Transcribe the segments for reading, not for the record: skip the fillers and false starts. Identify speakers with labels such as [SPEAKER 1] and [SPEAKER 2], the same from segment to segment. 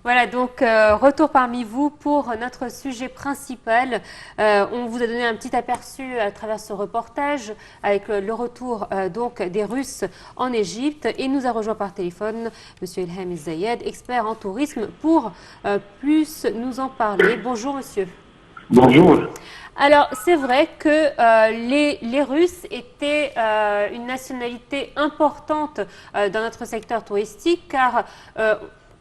[SPEAKER 1] Voilà, donc retour parmi vous pour notre sujet principal. On vous a donné un petit aperçu à travers ce reportage avec le retour donc des Russes en Égypte et nous a rejoint par téléphone Monsieur Ilham Zayed, expert en tourisme, pour plus nous en parler. Bonjour Monsieur.
[SPEAKER 2] Bonjour.
[SPEAKER 1] Alors, c'est vrai que les Russes étaient une nationalité importante dans notre secteur touristique car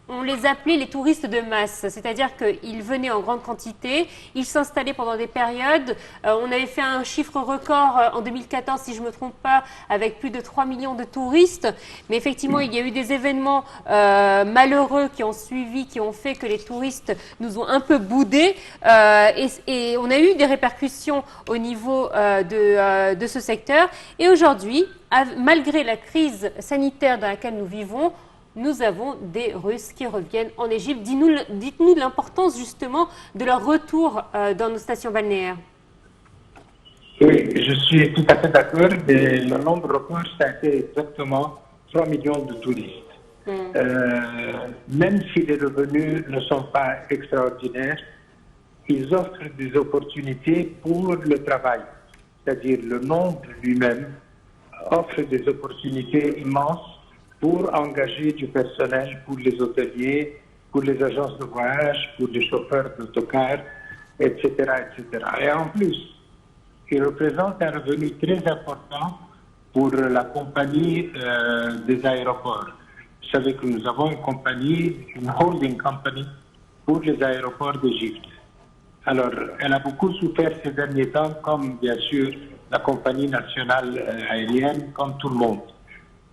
[SPEAKER 1] on les appelait les touristes de masse, c'est-à-dire qu'ils venaient en grande quantité, ils s'installaient pendant des périodes. On avait fait un chiffre record en 2014, si je ne me trompe pas, avec plus de 3 millions de touristes. Mais effectivement, il y a eu des événements malheureux qui ont suivi, qui ont fait que les touristes nous ont un peu boudés. Et on a eu des répercussions au niveau de ce secteur. Et aujourd'hui, malgré la crise sanitaire dans laquelle nous vivons, nous avons des Russes qui reviennent en Égypte. Dites-nous l'importance justement de leur retour dans nos stations balnéaires.
[SPEAKER 2] Oui, je suis tout à fait d'accord. Le nombre record, ça a été exactement 3 millions de touristes. Même si les revenus ne sont pas extraordinaires, ils offrent des opportunités pour le travail. C'est-à-dire le nombre lui-même offre des opportunités immenses pour engager du personnel pour les hôteliers, pour les agences de voyage, pour les chauffeurs d'autocars, etc., etc. Et en plus, il représente un revenu très important pour la compagnie des aéroports. Vous savez que nous avons une compagnie, une holding company pour les aéroports d'Égypte. Alors, elle a beaucoup souffert ces derniers temps, comme bien sûr la compagnie nationale aérienne, comme tout le monde.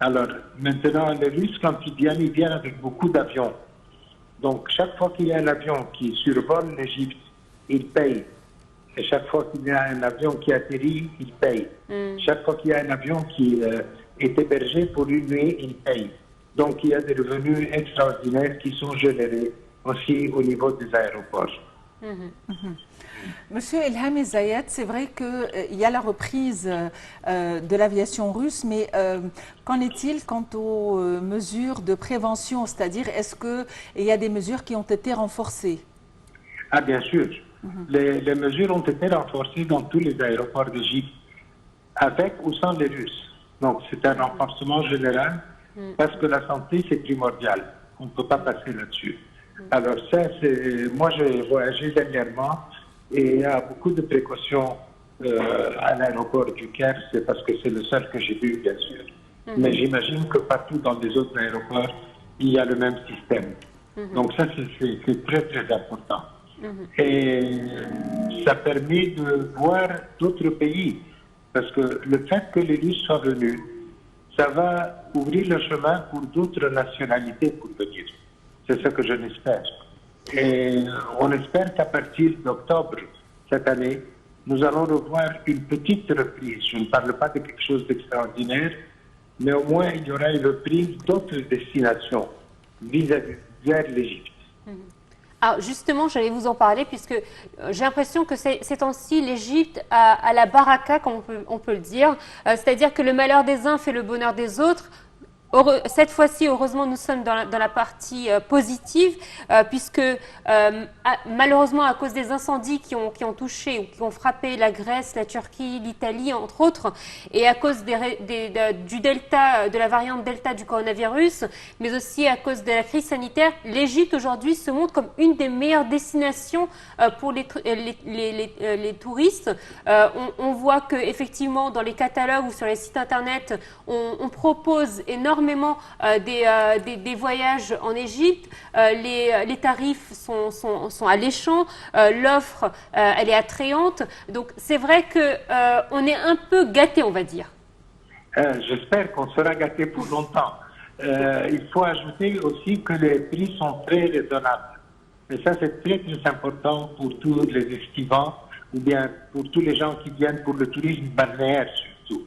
[SPEAKER 2] Alors, maintenant, les Russes, quand ils viennent avec beaucoup d'avions. Donc, chaque fois qu'il y a un avion qui survole l'Égypte, ils payent. Et chaque fois qu'il y a un avion qui atterrit, ils payent. Chaque fois qu'il y a un avion qui est hébergé pour une nuit, ils payent. Donc, il y a des revenus extraordinaires qui sont générés aussi au niveau des aéroports.
[SPEAKER 3] Monsieur Ilham Zayed, c'est vrai qu'il y a la reprise de l'aviation russe, mais qu'en est-il quant aux mesures de prévention? C'est-à-dire, est-ce qu'il y a des mesures qui ont été renforcées?
[SPEAKER 2] Ah, bien sûr. Les mesures ont été renforcées dans tous les aéroports d'Égypte, avec ou sans les Russes. Donc, c'est un renforcement général, parce que la santé, c'est primordial. On ne peut pas passer là-dessus. Alors ça, moi j'ai voyagé dernièrement et il y a beaucoup de précautions à l'aéroport du Caire, c'est parce que c'est le seul que j'ai vu, bien sûr. Mais j'imagine que partout dans les autres aéroports, il y a le même système. Donc ça, c'est très, très important. Et ça permet de voir d'autres pays, parce que le fait que les Russes soient venus, ça va ouvrir le chemin pour d'autres nationalités pour venir. C'est ce que je l'espère. Et on espère qu'à partir d'octobre cette année, nous allons revoir une petite reprise. Je ne parle pas de quelque chose d'extraordinaire, mais au moins il y aura une reprise d'autres destinations vers l'Égypte.
[SPEAKER 1] Alors justement, j'allais vous en parler puisque j'ai l'impression que ces temps-ci, l'Égypte a la baraka, comme on peut le dire. C'est-à-dire que le malheur des uns fait le bonheur des autres. Cette fois-ci, heureusement, nous sommes dans la partie positive, puisque malheureusement, à cause des incendies qui ont touché ou qui ont frappé la Grèce, la Turquie, l'Italie, entre autres, et à cause du delta, de la variante delta du coronavirus, mais aussi à cause de la crise sanitaire, l'Égypte aujourd'hui se montre comme une des meilleures destinations pour les touristes. On voit que effectivement, dans les catalogues ou sur les sites internet, on propose énormément des voyages en Égypte. Les tarifs sont alléchants, l'offre elle est attrayante. Donc c'est vrai qu'on est un peu gâté, on va dire.
[SPEAKER 2] J'espère qu'on sera gâté pour longtemps. Il faut ajouter aussi que les prix sont très raisonnables. Et ça, c'est très, très important pour tous les estivants ou bien pour tous les gens qui viennent pour le tourisme balnéaire surtout.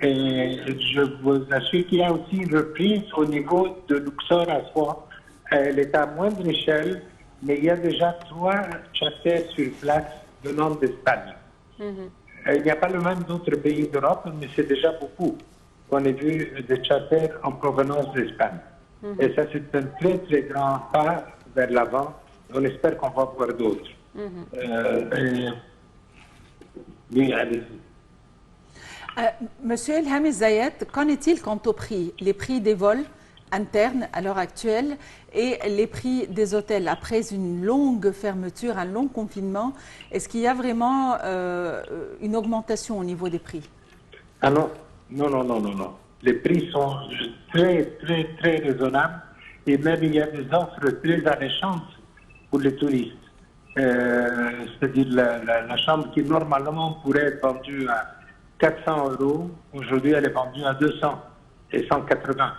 [SPEAKER 2] Et je vous assure qu'il y a aussi une reprise au niveau de Luxor à soi. Elle est à moindre échelle, mais il y a déjà 3 charters sur place venant d'Espagne. Il n'y a pas le même d'autres pays d'Europe, mais c'est déjà beaucoup qu'on ait vu des charters en provenance d'Espagne. Et ça, c'est un très, très grand pas vers l'avant. On espère qu'on va voir d'autres. Oui, allez-y.
[SPEAKER 3] Monsieur Elham Zayed, qu'en est-il quant aux prix? Les prix des vols internes à l'heure actuelle et les prix des hôtels après une longue fermeture, un long confinement, est-ce qu'il y a vraiment une augmentation au niveau des prix?
[SPEAKER 2] Ah non, non, non, non, non, non. Les prix sont très, très, très raisonnables et même il y a des offres très alléchantes pour les touristes. C'est-à-dire la chambre qui normalement pourrait être vendue à 400 €, aujourd'hui elle est vendue à 200 et 180.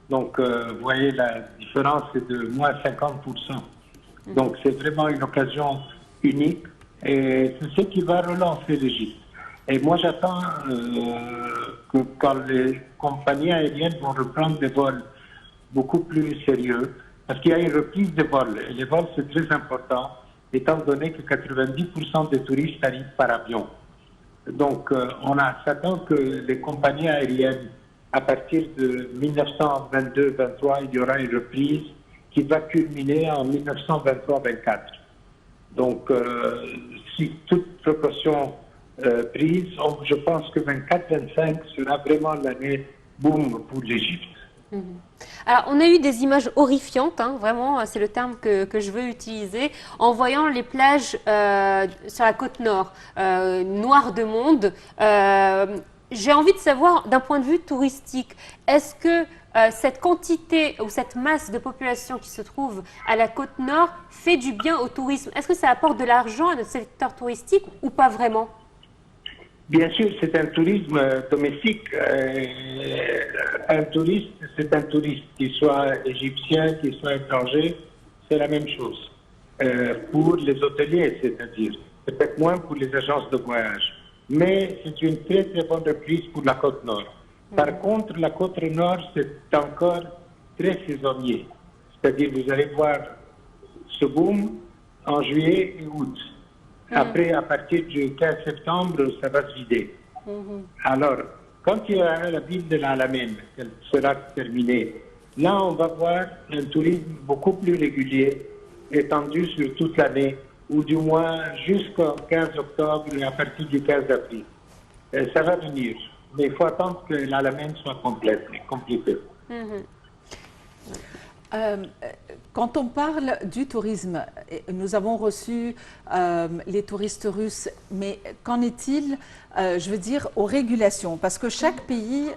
[SPEAKER 2] Donc vous voyez la différence est de moins 50%. Donc c'est vraiment une occasion unique et c'est ce qui va relancer l'Égypte. Et moi j'attends que quand les compagnies aériennes vont reprendre des vols beaucoup plus sérieux, parce qu'il y a une reprise des vols. Et les vols c'est très important, étant donné que 90% des touristes arrivent par avion. Donc, on s'attend que les compagnies aériennes, à partir de 1922-23, il y aura une reprise qui va culminer en 1923-24. Donc, si toute proportion prise, je pense que 24-25 sera vraiment l'année boom pour l'Égypte.
[SPEAKER 1] Alors, on a eu des images horrifiantes, hein, vraiment, c'est le terme que je veux utiliser, en voyant les plages sur la côte nord, noires de monde. J'ai envie de savoir, d'un point de vue touristique, est-ce que cette quantité ou cette masse de population qui se trouve à la côte nord fait du bien au tourisme? Est-ce que ça apporte de l'argent à notre secteur touristique ou pas vraiment?
[SPEAKER 2] Bien sûr, c'est un tourisme domestique. Un touriste, c'est un touriste, qu'il soit égyptien, qu'il soit étranger, c'est la même chose. Pour les hôteliers, c'est-à-dire, peut-être moins pour les agences de voyage. Mais c'est une très très bonne reprise pour la côte nord. Par contre, la côte nord, c'est encore très saisonnier. C'est-à-dire, vous allez voir ce boom en juillet et août. Après, à partir du 15 septembre, ça va se vider. Alors, quand il y aura la ville de l'Alamène, elle sera terminée, là, on va voir un tourisme beaucoup plus régulier, étendu sur toute l'année, ou du moins jusqu'au 15 octobre et à partir du 15 avril. Ça va venir, mais il faut attendre que l'Alamène soit complète et complétée.
[SPEAKER 3] Quand on parle du tourisme, nous avons reçu les touristes russes, mais qu'en est-il, je veux dire, aux régulations? Parce que chaque pays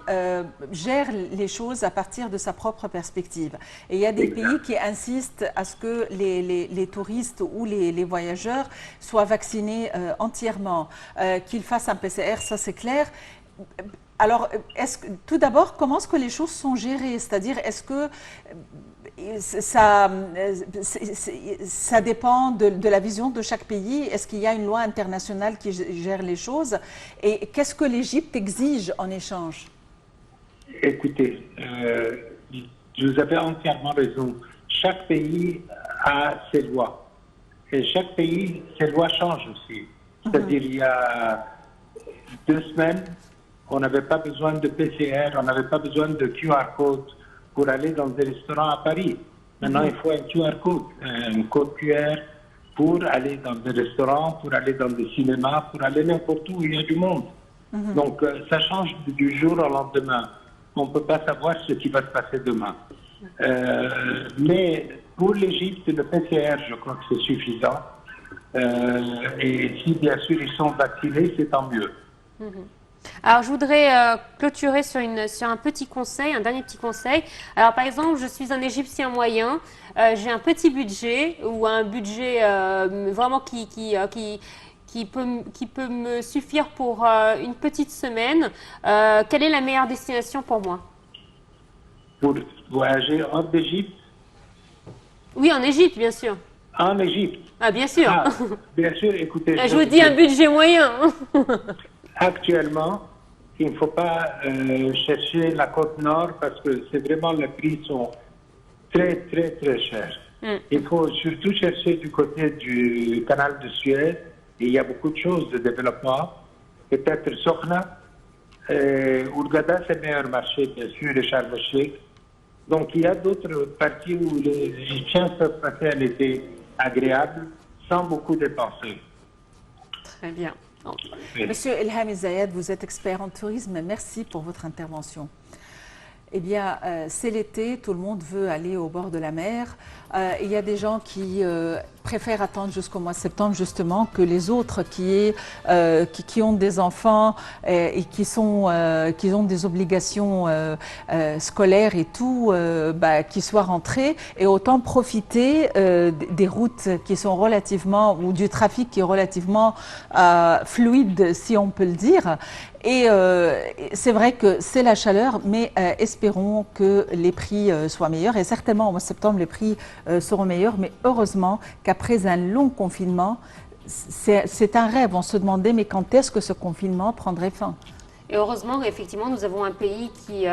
[SPEAKER 3] gère les choses à partir de sa propre perspective. Et il y a des pays qui insistent à ce que les touristes ou les voyageurs soient vaccinés entièrement, qu'ils fassent un PCR, ça c'est clair. Alors, tout d'abord, comment est-ce que les choses sont gérées? C'est-à-dire, est-ce que ça dépend de la vision de chaque pays? Est-ce qu'il y a une loi internationale qui gère les choses? Et qu'est-ce que l'Égypte exige en échange?
[SPEAKER 2] Écoutez, vous avez entièrement raison. Chaque pays a ses lois. Et chaque pays, ses lois changent aussi. C'est-à-dire, il y a 2 semaines, on n'avait pas besoin de PCR, on n'avait pas besoin de QR code pour aller dans des restaurants à Paris. Maintenant, il faut un QR code, un code QR pour aller dans des restaurants, pour aller dans des cinémas, pour aller n'importe où il y a du monde. Donc, ça change du jour au lendemain. On ne peut pas savoir ce qui va se passer demain. Mais pour l'Égypte, le PCR, je crois que c'est suffisant. Et si, bien sûr, ils sont vaccinés, c'est tant mieux.
[SPEAKER 1] Alors, je voudrais clôturer sur un petit conseil, un dernier petit conseil. Alors, par exemple, je suis un Égyptien moyen, j'ai un petit budget ou un budget vraiment qui peut me suffire pour une petite semaine. Quelle est la meilleure destination pour moi?
[SPEAKER 2] Pour voyager hors d'Égypte?
[SPEAKER 1] Oui, en Égypte, bien sûr.
[SPEAKER 2] En Égypte?
[SPEAKER 1] Ah, bien sûr.
[SPEAKER 2] Ah, bien sûr, écoutez.
[SPEAKER 1] Je vous dis un budget moyen.
[SPEAKER 2] Actuellement, il ne faut pas chercher la côte nord parce que c'est vraiment les prix sont très, très, très chers. Il faut surtout chercher du côté du canal de Suez. Et il y a beaucoup de choses de développement. Peut-être Sokhna. Hurghada, c'est le meilleur marché, bien sûr, et Sharm el-Sheikh. Donc, il y a d'autres parties où les Égyptiens peuvent passer un été agréable sans beaucoup dépenser.
[SPEAKER 1] Très bien.
[SPEAKER 3] Monsieur Elham Zayed, vous êtes expert en tourisme. Merci pour votre intervention. Eh bien, c'est l'été, tout le monde veut aller au bord de la mer. Il y a des gens qui préfèrent attendre jusqu'au mois de septembre, justement, que les autres qui ont des enfants et qui ont des obligations scolaires et tout, qui soient rentrés. Et autant profiter des routes qui sont relativement, ou du trafic qui est relativement fluide, si on peut le dire. Et c'est vrai que c'est la chaleur, mais espérons que les prix soient meilleurs. Et certainement, au mois de septembre, les prix seront meilleurs. Mais heureusement qu'après un long confinement, c'est un rêve. On se demandait, mais quand est-ce que ce confinement prendrait fin?
[SPEAKER 1] Et heureusement, effectivement, nous avons un pays qui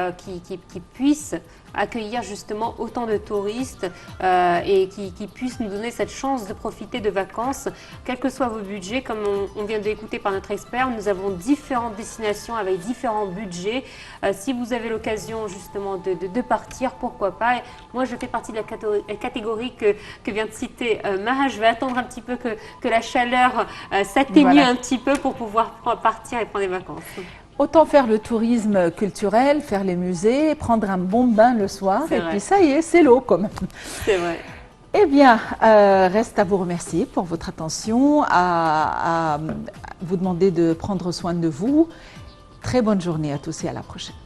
[SPEAKER 1] puisse accueillir justement autant de touristes et qui puisse nous donner cette chance de profiter de vacances, quels que soient vos budgets. Comme on vient d'écouter par notre expert, nous avons différentes destinations avec différents budgets. Si vous avez l'occasion justement de partir, pourquoi pas. Et moi, je fais partie de la catégorie que vient de citer Maha. Je vais attendre un petit peu que la chaleur s'atténue un petit peu pour pouvoir partir et prendre des vacances.
[SPEAKER 3] Autant faire le tourisme culturel, faire les musées, prendre un bon bain le soir, et puis ça y est, c'est l'eau quand même.
[SPEAKER 1] C'est vrai.
[SPEAKER 3] Eh bien, reste à vous remercier pour votre attention, à vous demander de prendre soin de vous. Très bonne journée à tous et à la prochaine.